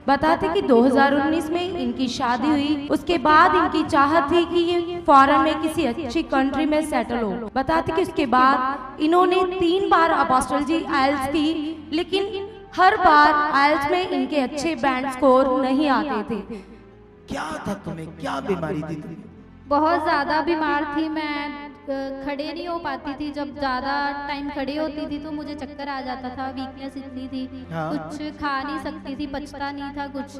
बताते कि 2019 में इनकी शादी हुई, उसके बाद इनकी चाहत थी कि ये फॉरेन में किसी अच्छी कंट्री में सेटल हो। बताते कि उसके बाद इन्होंने 3 बार अपोस्टल जी आइल्स की, लेकिन हर बार आइल्स में इनके अच्छे बैंड स्कोर नहीं आते थे। क्या था तुम्हें, क्या बीमारी थी तुम्हें? बहुत ज़्यादा बीमार थी मैं, खड़े नहीं हो पाती थी। जब ज़्यादा टाइम खड़े होती थी तो मुझे चक्कर आ जाता था, वीकनेस इतनी थी। हाँ। कुछ खा नहीं सकती थी, पचता नहीं था कुछ।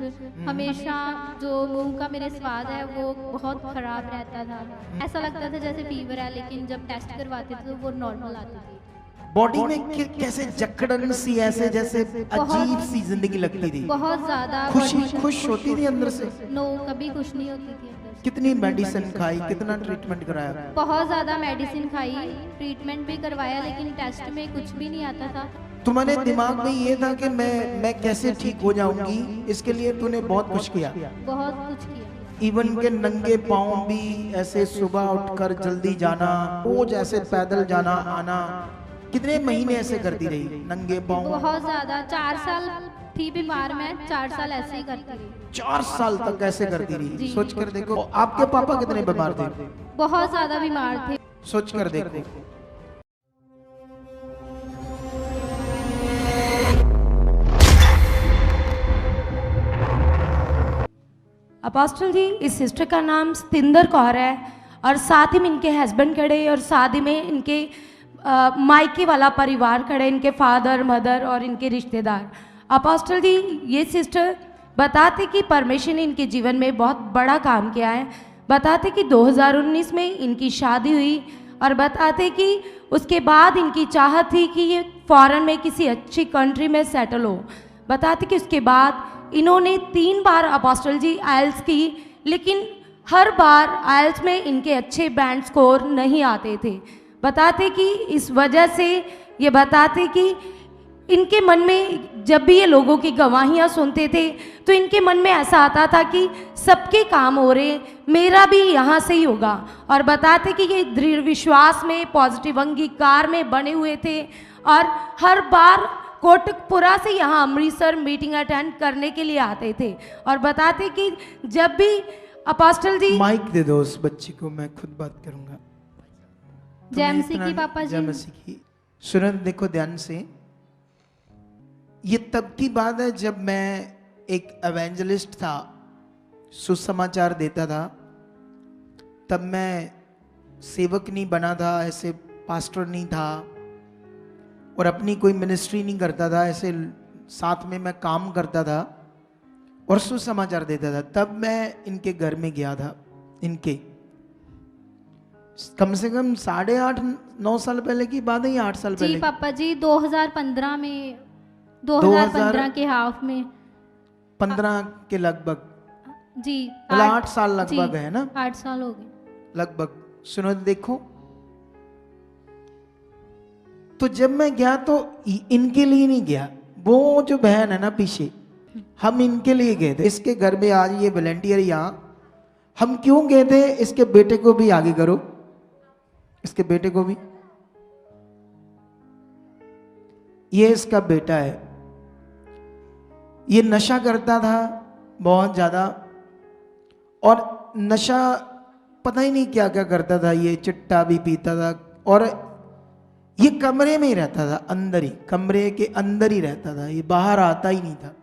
हमेशा जो मुंह का मेरे स्वाद है वो बहुत ख़राब रहता था। ऐसा लगता था जैसे फीवर है, लेकिन जब टेस्ट करवाते थे तो वो नॉर्मल आती थी। बॉडी में कैसे जकड़न सी, ऐसे जैसे अजीब सी जिंदगी लगती थी। बहुत ज़्यादा खुश होती थी अंदर से? नो, कभी खुश नहीं होती थी अंदर से। कितनी मेडिसिन खाई, कितना ट्रीटमेंट कराया? बहुत ज़्यादा मेडिसिन खाई, ट्रीटमेंट भी करवाया, लेकिन टेस्ट में कुछ भी नहीं आता था। तुम्हारे दिमाग में ये था कि मैं कैसे ठीक हो जाऊंगी, इसके लिए तूने बहुत कुछ किया? बहुत कुछ किया। इवन के नंगे पाँव भी ऐसे सुबह उठकर जल्दी जाना, रोज ऐसे पैदल जाना आना। कितने महीने ऐसे करती रही नंगे पाँव? बहुत ज्यादा, 4 साल थी बीमार मैं, 4 साल ऐसे ही करती रही। 4 साल तक ऐसे करती रही? सोच कर देखो, आपके पापा कितने बीमार थे? बहुत ज्यादा बीमार थे। सोच कर देखो। अपोस्टल जी, इस सिस्टर का नाम सतिंदर कौर है और साथ ही में इनके हस्बैंड खड़े और शादी में इनके मायके वाला परिवार खड़े, इनके फादर मदर और इनके रिश्तेदार। अपोस्टल जी, ये सिस्टर बताते कि परमेश्वर ने इनके जीवन में बहुत बड़ा काम किया है। बताते कि 2019 में इनकी शादी हुई और बताते कि उसके बाद इनकी चाहत थी कि ये फॉरेन में किसी अच्छी कंट्री में सेटल हो। बताते कि उसके बाद इन्होंने 3 बार अपोस्टल जी आइल्स की, लेकिन हर बार आइल्स में इनके अच्छे बैंड स्कोर नहीं आते थे। बताते कि इस वजह से ये बताते कि इनके मन में जब भी ये लोगों की गवाहियाँ सुनते थे तो इनके मन में ऐसा आता था कि सबके काम हो रहे, मेरा भी यहाँ से ही होगा। और बताते कि ये दृढ़ विश्वास में, पॉजिटिव अंगीकार में बने हुए थे और हर बार कोटकपुरा से यहाँ अमृतसर मीटिंग अटेंड करने के लिए आते थे। और बताते कि जब भी अपोस्टल जी, माइक दे दो उस बच्ची को, मैं खुद बात करूंगा। जय मसीह की पापा जी। जय मसीह की। सुनो, देखो ध्यान से, ये तब की बात है जब मैं एक एवेंजलिस्ट था, सुसमाचार देता था। तब मैं सेवक नहीं बना था, ऐसे पास्टर नहीं था और अपनी कोई मिनिस्ट्री नहीं करता था, ऐसे साथ में मैं काम करता था और सुसमाचार देता था। तब मैं इनके घर में गया था। इनके कम से कम 8.5-9 साल पहले की बात है या 8 साल पहले? जी पापा जी, 2015 में, 2015 के हाफ में, 15 के लगभग जी। 8 साल लगभग है ना? 8 साल हो गए लगभग। सुनो देखो, तो जब मैं गया तो इनके लिए नहीं गया, वो जो बहन है ना पीछे, हम इनके लिए गए थे। इसके घर में आज ये वॉलंटियर यहाँ, हम क्यों गए थे? इसके बेटे को भी आगे करो, इसके बेटे को भी। ये इसका बेटा है, ये नशा करता था बहुत ज्यादा और नशा पता ही नहीं क्या क्या करता था। ये चिट्टा भी पीता था और ये कमरे में ही रहता था, अंदर ही, कमरे के अंदर ही रहता था, ये बाहर आता ही नहीं था।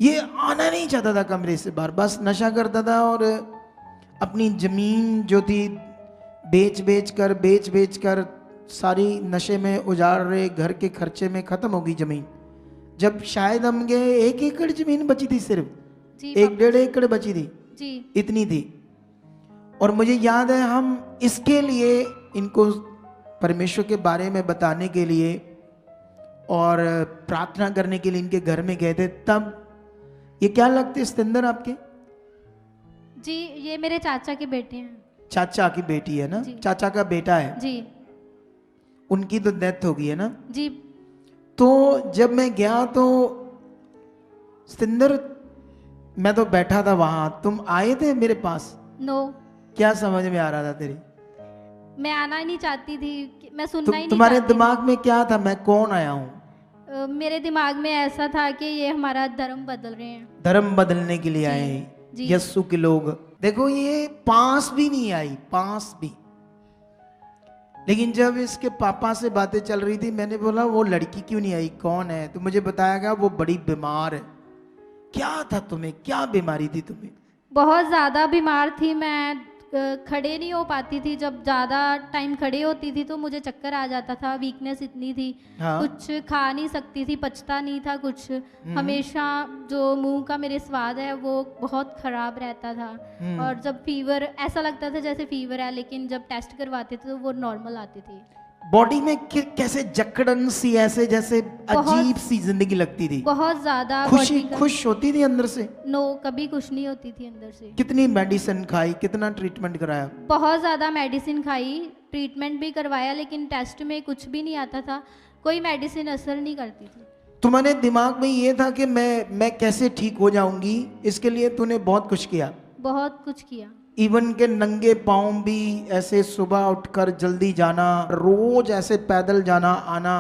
ये आना नहीं चाहता था कमरे से बाहर, बस नशा करता था और अपनी जमीन जो थी बेच बेच कर सारी नशे में उजाड़ रहे, घर के खर्चे में खत्म हो गई जमीन। जब शायद हम गए 1 एकड़ जमीन बची थी, सिर्फ 1-1.5 एकड़ बची थी जी, इतनी थी। और मुझे याद है हम इसके लिए इनको परमेश्वर के बारे में बताने के लिए और प्रार्थना करने के लिए इनके घर में गए थे। तब ये क्या लगते सतिंदर आपके? जी, ये मेरे चाचा के बेटे हैं। चाचा की बेटी है ना? चाचा का बेटा है जी। उनकी तो डेथ हो गई है ना जी। तो जब मैं गया तो सतिंदर, मैं तो बैठा था वहां, तुम आए थे मेरे पास? नो। क्या समझ में आ रहा था तेरी? मैं आना ही नहीं चाहती थी, मैं सुनना ही नहीं तुम्हारे चाहती दिमाग में क्या था, मैं कौन आया हूं? मेरे दिमाग में ऐसा था कि ये हमारा धर्म बदल रहे हैं। धर्म बदलने के लिए आए हैं जी। यस्सु के लोग। देखो ये पास भी नहीं आई, पास भी। लेकिन जब इसके पापा से बातें चल रही थी, मैंने बोला वो लड़की क्यों नहीं आई, कौन है? तो मुझे बताया गया वो बड़ी बीमार है। क्या था तुम्हें, क्या बीमारी थी तुम्हें? बहुत ज़्यादा बीमार थी मैं, खड़े नहीं हो पाती थी। जब ज़्यादा टाइम खड़े होती थी तो मुझे चक्कर आ जाता था, वीकनेस इतनी थी। हाँ। कुछ खा नहीं सकती थी, पचता नहीं था कुछ। हमेशा जो मुंह का मेरे स्वाद है वो बहुत ख़राब रहता था। और जब फीवर, ऐसा लगता था जैसे फीवर है, लेकिन जब टेस्ट करवाते थे तो वो नॉर्मल आती थी। बॉडी में कैसे जकड़न सी, ऐसे जैसे अजीब सी जिंदगी लगती थी। बहुत ज़्यादा खुशी खुश होती थी अंदर से? नो, कभी कुछ नहीं होती थी अंदर से। कितनी मेडिसिन खाई, कितना ट्रीटमेंट कराया? बहुत ज़्यादा मेडिसिन खाई, ट्रीटमेंट भी करवाया, लेकिन टेस्ट में कुछ भी नहीं आता था। कोई मेडिसिन असर नहीं करती थी। तुम्हारे दिमाग में ये था कि मैं कैसे ठीक हो जाऊंगी, इसके लिए तूने बहुत कुछ किया। बहुत कुछ किया। इवन के नंगे पाँव भी ऐसे सुबह उठकर जल्दी जाना, रोज ऐसे पैदल जाना आना।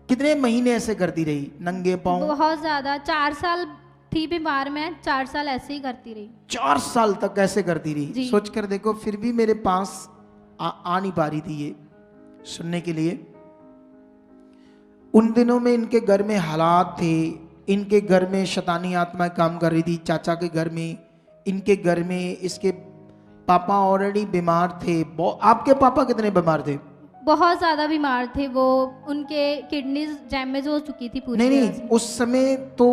कितने महीने ऐसे करती रही नंगे पाँव? बहुत ज़्यादा, 4 साल थी बीमार मैं, 4 साल ऐसे ही करती रही। 4 साल तक ऐसे करती रही। जी। सोच कर देखो, फिर भी मेरे पास आ नहीं पा रही थी ये सुनने के लिए। उन दिनों में इनके घर में हालात थे, इनके घर में शैतानी आत्मा काम कर रही थी। चाचा के घर में, इनके घर में, इसके पापा ऑलरेडी बीमार थे। आपके पापा कितने बीमार थे? बहुत ज़्यादा बीमार थे वो, उनके किडनीज डैमेज हो चुकी थी पूरी तरह नहीं, से। उस समय तो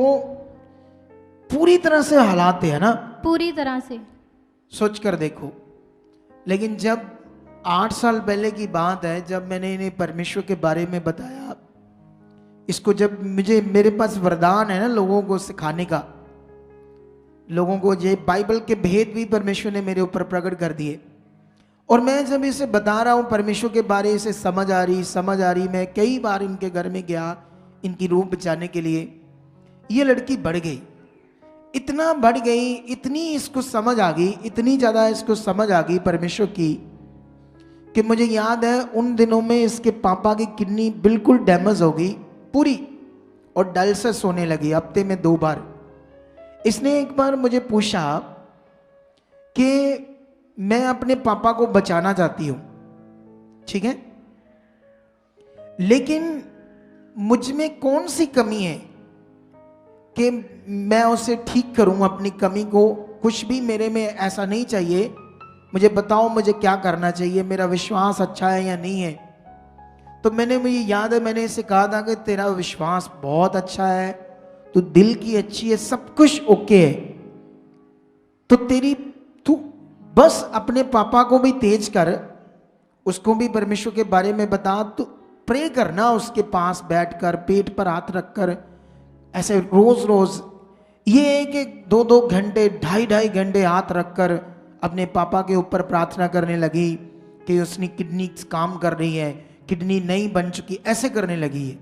पूरी तरह से हालात थे, है ना? पूरी तरह से। सोच कर देखो। लेकिन जब 8 साल पहले की बात है, जब मैंने इन्हें परमेश्वर के बारे में बताया, इसको जब मेरे पास वरदान है ना लोगों को सिखाने का, लोगों को ये बाइबल के भेद भी परमेश्वर ने मेरे ऊपर प्रकट कर दिए। और मैं जब इसे बता रहा हूँ परमेश्वर के बारे से समझ आ रही। मैं कई बार इनके घर में गया इनकी रूह बचाने के लिए। ये लड़की बढ़ गई, इतना बढ़ गई, इतनी इसको समझ आ गई, इतनी ज़्यादा इसको समझ आ गई परमेश्वर की, कि मुझे याद है उन दिनों में इसके पापा की किडनी बिल्कुल डैमेज हो गई पूरी, और डायलिसिस होने लगी हफ्ते में 2 बार। इसने एक बार मुझे पूछा कि मैं अपने पापा को बचाना चाहती हूं, ठीक है, लेकिन मुझ में कौन सी कमी है कि मैं उसे ठीक करूं अपनी कमी को? कुछ भी मेरे में ऐसा नहीं चाहिए, मुझे बताओ मुझे क्या करना चाहिए, मेरा विश्वास अच्छा है या नहीं है? तो मुझे याद है मैंने इसे कहा था कि तेरा विश्वास बहुत अच्छा है, तू दिल की अच्छी है, सब कुछ ओके है, तो तू बस अपने पापा को भी तेज कर, उसको भी परमेश्वर के बारे में बता, तू प्रे करना उसके पास बैठकर, पेट पर हाथ रखकर, ऐसे रोज रोज। ये एक 2-2 घंटे, 2.5 घंटे हाथ रखकर अपने पापा के ऊपर प्रार्थना करने लगी कि उसकी किडनी काम कर रही है, किडनी नहीं बन चुकी, ऐसे करने लगी है।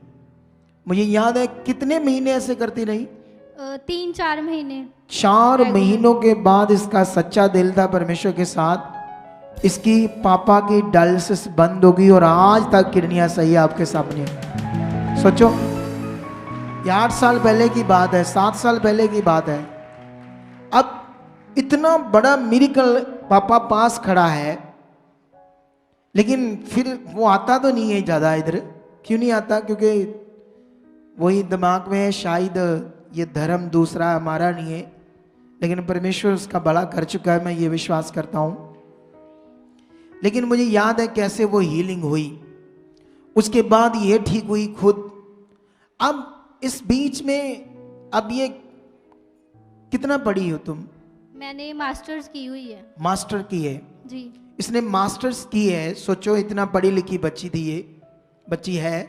मुझे याद है कितने महीने ऐसे करती रही? 3-4 महीने। 4 महीनों के बाद इसका सच्चा दिल था परमेश्वर के साथ, इसकी पापा की डायलिसिस बंद हो गई और आज तक किडनियां सही है आपके सामने। सोचो, ये 8 साल पहले की बात है, 7 साल पहले की बात है। अब इतना बड़ा मिरेकल पापा पास खड़ा है, लेकिन फिर वो आता तो नहीं है ज़्यादा इधर। क्यों नहीं आता? क्योंकि वही दिमाग में है, शायद ये धर्म दूसरा हमारा नहीं है, लेकिन परमेश्वर उसका बड़ा कर चुका है, मैं ये विश्वास करता हूँ। लेकिन मुझे याद है कैसे वो हीलिंग हुई, उसके बाद ये ठीक हुई खुद। अब इस बीच में, अब ये कितना पढ़ी हो तुम? मैंने मास्टर्स की हुई है। मास्टर की है जी। इसने, मास्टर्स की है। सोचो इतना पढ़ी लिखी बच्ची थी ये, बच्ची है।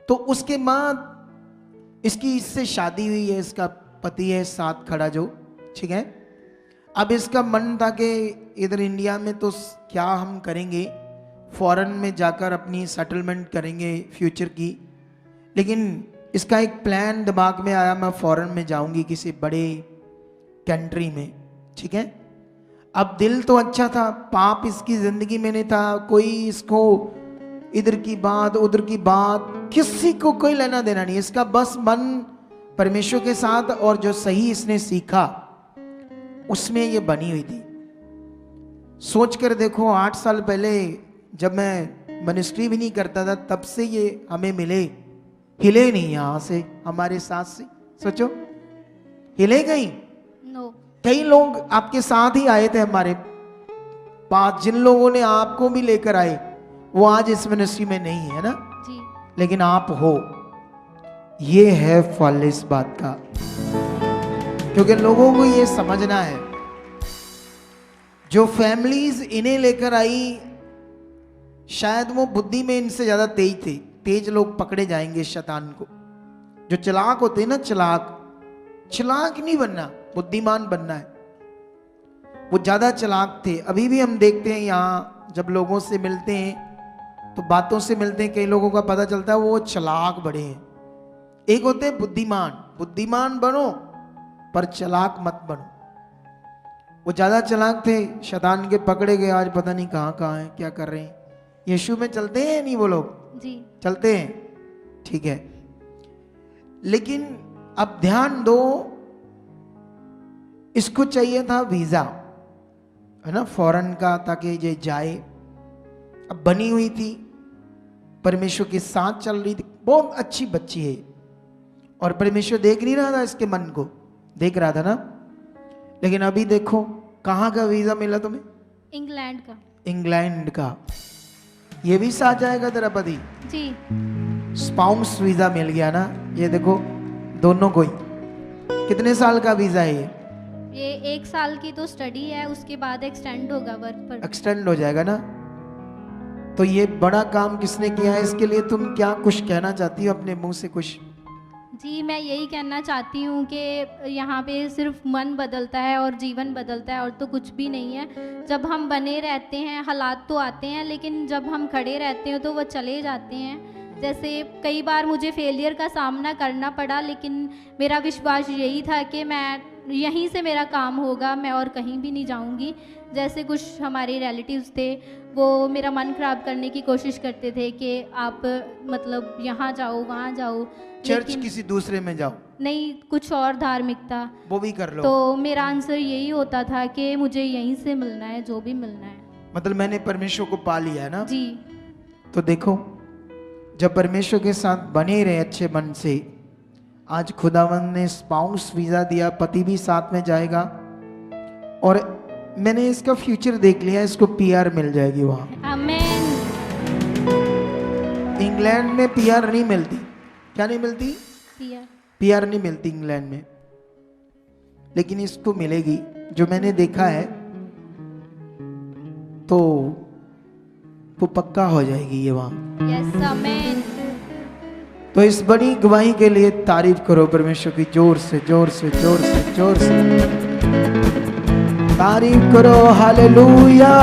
तो उसके बाद इसकी इससे शादी हुई है, इसका पति है साथ खड़ा जो, ठीक है। अब इसका मन था कि इधर इंडिया में तो क्या हम करेंगे, फॉरेन में जाकर अपनी सेटलमेंट करेंगे फ्यूचर की। लेकिन इसका एक प्लान दिमाग में आया, मैं फॉरेन में जाऊंगी किसी बड़े कंट्री में, ठीक है। अब दिल तो अच्छा था, पाप इसकी जिंदगी में नहीं था, कोई इसको इधर की बात उधर की बात, किसी को कोई लेना देना नहीं। इसका बस मन परमेश्वर के साथ, और जो सही इसने सीखा उसमें ये बनी हुई थी। सोच कर देखो 8 साल पहले जब मैं मिनिस्ट्री भी नहीं करता था, तब से ये हमें मिले, हिले नहीं यहां से, हमारे साथ से। सोचो हिले कहीं? नो। कई लोग आपके साथ ही आए थे हमारे पास, जिन लोगों ने आपको भी लेकर आए वो आज इस मिनिस्ट्री में नहीं है ना, जी। लेकिन आप हो। ये है फल इस बात का, क्योंकि लोगों को ये समझना है, जो फैमिलीज इन्हें लेकर आई शायद वो बुद्धि में इनसे ज्यादा तेज थे। तेज लोग पकड़े जाएंगे शैतान को। जो चालाक होते हैं ना, चालाक नहीं बनना, बुद्धिमान बनना है। वो ज्यादा चालाक थे। अभी भी हम देखते हैं यहाँ जब लोगों से मिलते हैं तो बातों से मिलते हैं, कई लोगों का पता चलता है वो चालाक बड़े हैं। एक होते हैं बुद्धिमान, बुद्धिमान बनो पर चालाक मत बनो। वो ज्यादा चालाक थे, शैतान के पकड़े गए, आज पता नहीं कहाँ कहाँ हैं, क्या कर रहे हैं। यीशु में चलते हैं नहीं वो लोग? जी। चलते हैं, ठीक है। लेकिन अब ध्यान दो, इसको चाहिए था वीजा, है ना, फॉरेन का, ताकि ये जाए। अब बनी हुई थी, परमेश्वर के साथ चल रही थी, बहुत अच्छी बच्ची है, और परमेश्वर देख नहीं रहा था इसके मन को, देख रहा था ना। लेकिन अभी देखो कहाँ का वीजा मिला तुम्हें? इंग्लैंड का। इंग्लैंड का। ये भी साथ जाएगा तेरा पति? जी। स्पाउस वीजा मिल गया ना, ये देखो दोनों को ही। कितने साल का वीजा है ये 1 साल की तो स्टडी है, उसके बाद एक्सटेंड होगा वर्क पर। एक्सटेंड हो जाएगा ना। तो ये बड़ा काम किसने किया है? इसके लिए तुम क्या कुछ कहना चाहती हो अपने मुंह से कुछ? जी, मैं यही कहना चाहती हूँ कि यहाँ पे सिर्फ मन बदलता है और जीवन बदलता है, और तो कुछ भी नहीं है। जब हम बने रहते हैं, हालात तो आते हैं, लेकिन जब हम खड़े रहते हैं तो वो चले जाते हैं। जैसे कई बार मुझे फेलियर का सामना करना पड़ा, लेकिन मेरा विश्वास यही था कि मैं यहीं से मेरा काम होगा, मैं और कहीं भी नहीं जाऊंगी। जैसे कुछ हमारे रिलेटिव्स थे, वो मेरा मन खराब करने की कोशिश करते थे कि आप मतलब यहाँ जाओ वहाँ जाओ, चर्च किसी दूसरे में जाओ, नहीं कुछ और धार्मिकता, वो भी कर लो। तो मेरा आंसर यही होता था कि मुझे यहीं से मिलना है, जो भी मिलना है। मतलब मैंने परमेश्वर को पा लिया है ना। जी। तो देखो, जब परमेश्वर के साथ बने रहे अच्छे मन से, आज खुदावंद ने स्पाउस वीजा दिया, पति भी साथ में जाएगा, और मैंने इसका फ्यूचर देख लिया, इसको पीआर मिल जाएगी वहां। आमीन। इंग्लैंड में पीआर नहीं मिलती। क्या नहीं मिलती? पीआर नहीं मिलती इंग्लैंड में, लेकिन इसको मिलेगी। जो मैंने देखा है तो वो पक्का हो जाएगी ये वहां। यस, आमीन। तो इस बड़ी गवाही के लिए तारीफ करो परमेश्वर की, जोर से जोर से जोर से जोर से तारीफ करो। हालेलुया।